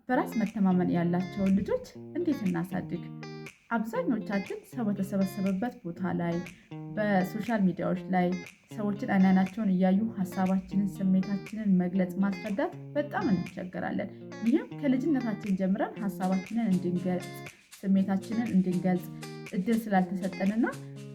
በራስ መተማመን ያላቸውን ልጆች እንዴት እናሳድግ? አብዛኞቻችን ሰው በተሰበሰበበት ቦታ ላይ በሶሻል ሚዲያዎች ላይ ሰዎችን አይናቸውን እያዩ ሀሳባችንን፣ ስሜታችንን መግለጽ ማስረዳት በጣም እንቸገራለን። ይህም ከልጅነታችን ጀምረን ሀሳባችንን እንድንገልጽ፣ ስሜታችንን እንድንገልጽ እድል ስላልተሰጠንና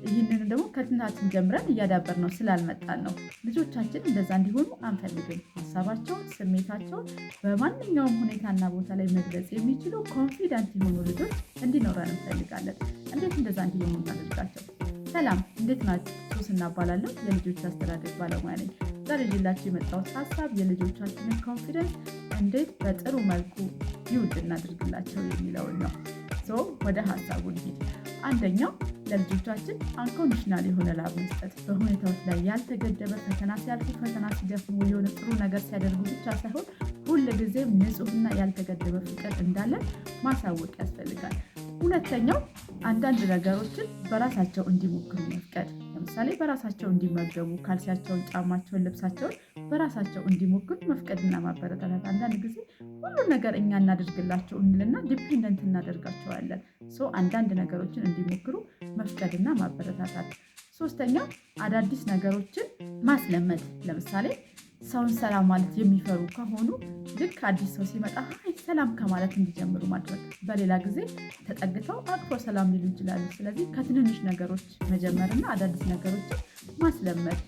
ይህንን ደግሞ ከትንታችን ጀምረን እያዳበርነው ስላልመጣን ነው። ልጆቻችን እንደዛ እንዲሆኑ አንፈልግም። ሀሳባቸውን፣ ስሜታቸውን በማንኛውም ሁኔታና ቦታ ላይ መግለጽ የሚችሉ ኮንፊደንት የሆኑ ልጆች እንዲኖረን እንፈልጋለን። እንዴት እንደዛ እንዲሆኑ እናደርጋቸው? ሰላም፣ እንዴት ናችሁ? ሶስና እባላለሁ። የልጆች አስተዳደግ ባለሙያ ነኝ። ዛሬ ይዤላችሁ የመጣሁት ሀሳብ የልጆቻችንን ኮንፊደንስ እንዴት በጥሩ መልኩ ቢውልድ እናደርግላቸው የሚለውን ነው። ወደ ሀሳቡ እንሂድ። አንደኛው ለልጆቻችን አንኮንዲሽናል የሆነ ላብ መስጠት፣ በሁኔታዎች ላይ ያልተገደበ ፈተና ሲያልፉ፣ ፈተና ሲደፍኑ፣ የሆነ ጥሩ ነገር ሲያደርጉ ብቻ ሳይሆን ሁልጊዜም ንጹህና ያልተገደበ ፍቅር እንዳለን ማሳወቅ ያስፈልጋል። ሁለተኛው አንዳንድ ነገሮችን በራሳቸው እንዲሞክሩ መፍቀድ። ለምሳሌ በራሳቸው እንዲመገቡ፣ ካልሲያቸውን፣ ጫማቸውን፣ ልብሳቸውን በራሳቸው እንዲሞክሩ መፍቀድና ማበረታታት። አንዳንድ ጊዜ ሁሉን ነገር እኛ እናደርግላቸው እንልና ዲፔንደንት እናደርጋቸዋለን። አንዳንድ ነገሮችን እንዲሞክሩ መፍቀድና ማበረታታት። ሶስተኛው አዳዲስ ነገሮችን ማስለመድ። ለምሳሌ ሰውን ሰላም ማለት የሚፈሩ ከሆኑ ልክ አዲስ ሰው ሲመጣ ሀይ ሰላም ከማለት እንዲጀምሩ ማድረግ። በሌላ ጊዜ ተጠግተው አቅፎ ሰላም ሊሉ ይችላሉ። ስለዚህ ከትንንሽ ነገሮች መጀመርና አዳዲስ ነገሮችን ማስለመድ።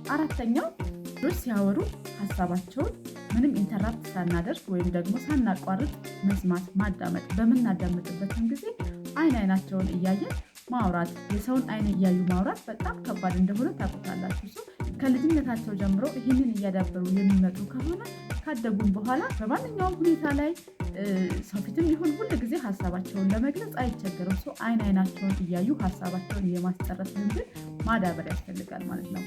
አራተኛው ልጆች ሲያወሩ ሀሳባቸውን ምንም ኢንተራፕት ሳናደርግ ወይም ደግሞ ሳናቋርጥ መስማት፣ ማዳመጥ። በምናዳምጥበትም ጊዜ አይናቸውን እያየን ማውራት። የሰውን አይን እያዩ ማውራት በጣም ከባድ እንደሆነ ታውቁታላችሁ። ከልጅነታቸው ጀምሮ ይህንን እያዳበሩ የሚመጡ ከሆነ ካደጉም በኋላ በማንኛውም ሁኔታ ላይ ሰው ፊትም ይሁን ሁል ጊዜ ሀሳባቸውን ለመግለጽ አይቸገሩም። አይናቸውን እያዩ ሀሳባቸውን የማስጨረስ ልምድን ማዳበር ያስፈልጋል ማለት ነው።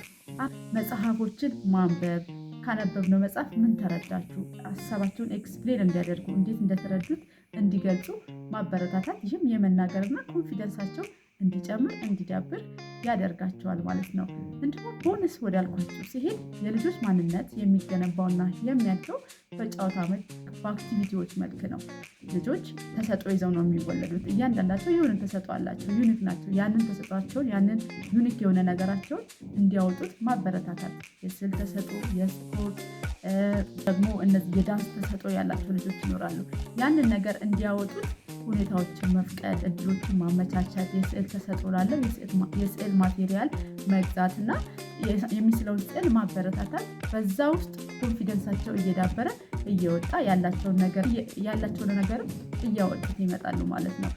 መጽሐፎችን ማንበብ። ካነበብነው መጽሐፍ ምን ተረዳችሁ? ሀሳባቸውን ኤክስፕሌን እንዲያደርጉ፣ እንዴት እንደተረዱት እንዲገልጹ ማበረታታት። ይህም የመናገርና ኮንፊደንሳቸው እንዲጨምር እንዲዳብር ያደርጋቸዋል ማለት ነው። እንዲሁም ቦነስ ወዳልኳቸው ሲሄድ የልጆች ማንነት የሚገነባውና የሚያድገው በጨዋታ መልክ፣ በአክቲቪቲዎች መልክ ነው። ልጆች ተሰጥኦ ይዘው ነው የሚወለዱት። እያንዳንዳቸው የሆነ ተሰጥኦ አላቸው፣ ዩኒክ ናቸው። ያንን ተሰጥኦአቸውን፣ ያንን ዩኒክ የሆነ ነገራቸውን እንዲያወጡት ማበረታታት። የስዕል ተሰጥኦ፣ የስፖርት ደግሞ እነዚህ የዳንስ ተሰጥኦ ያላቸው ልጆች ይኖራሉ። ያንን ነገር እንዲያወጡት ሁኔታዎችን መፍቀድ፣ እድሎችን ማመቻቸት። የስዕል ተሰጥኦ ላለው የስዕል ማቴሪያል መግዛት እና የሚስለውን ስዕል ማበረታታት። በዛ ውስጥ ኮንፊደንሳቸው እየዳበረ እየወጣ ያላቸውን ነገር እያወጡት ይመጣሉ ማለት ነው።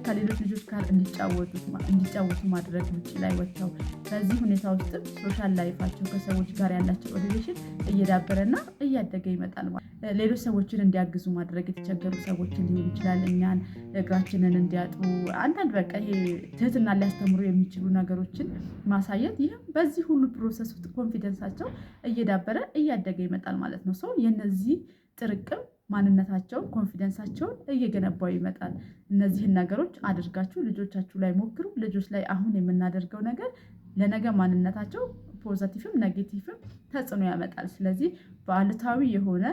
ከሌሎች ልጆች ጋር እንዲጫወቱ ማድረግ፣ ውጭ ላይ ወጥተው በዚህ ሁኔታ ውስጥም ሶሻል ላይፋቸው ከሰዎች ጋር ያላቸው ሪሌሽን እየዳበረና እያደገ ይመጣል ማለት። ሌሎች ሰዎችን እንዲያግዙ ማድረግ፣ የተቸገሩ ሰዎችን ሊሆን ይችላል፣ እኛን እግራችንን እንዲያጡ፣ አንዳንድ በቃ ይሄ ትህትና ሊያስተምሩ የሚችሉ ነገሮችን ማሳየት። ይህም በዚህ ሁሉ ፕሮሰስ ውስጥ ኮንፊደንሳቸው እየዳበረ እያደገ ይመጣል ማለት ነው። የነዚህ ጥርቅም ማንነታቸውን፣ ኮንፊደንሳቸውን እየገነባው ይመጣል። እነዚህን ነገሮች አድርጋችሁ ልጆቻችሁ ላይ ሞክሩ። ልጆች ላይ አሁን የምናደርገው ነገር ለነገ ማንነታቸው ፖዘቲቭም ኔጌቲቭም ተጽዕኖ ያመጣል። ስለዚህ በአሉታዊ የሆነ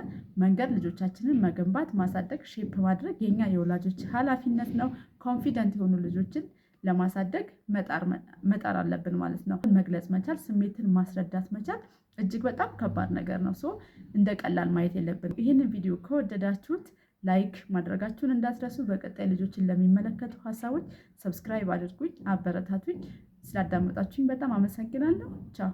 መንገድ ልጆቻችንን መገንባት፣ ማሳደግ፣ ሼፕ ማድረግ የኛ የወላጆች ኃላፊነት ነው። ኮንፊደንት የሆኑ ልጆችን ለማሳደግ መጣር አለብን ማለት ነው። መግለጽ መቻል፣ ስሜትን ማስረዳት መቻል እጅግ በጣም ከባድ ነገር ነው። እንደ ቀላል ማየት የለብን። ይህንን ቪዲዮ ከወደዳችሁት ላይክ ማድረጋችሁን እንዳትረሱ። በቀጣይ ልጆችን ለሚመለከቱ ሀሳቦች ሰብስክራይብ አድርጉኝ፣ አበረታቱኝ። ስላዳመጣችሁኝ በጣም አመሰግናለሁ። ቻው።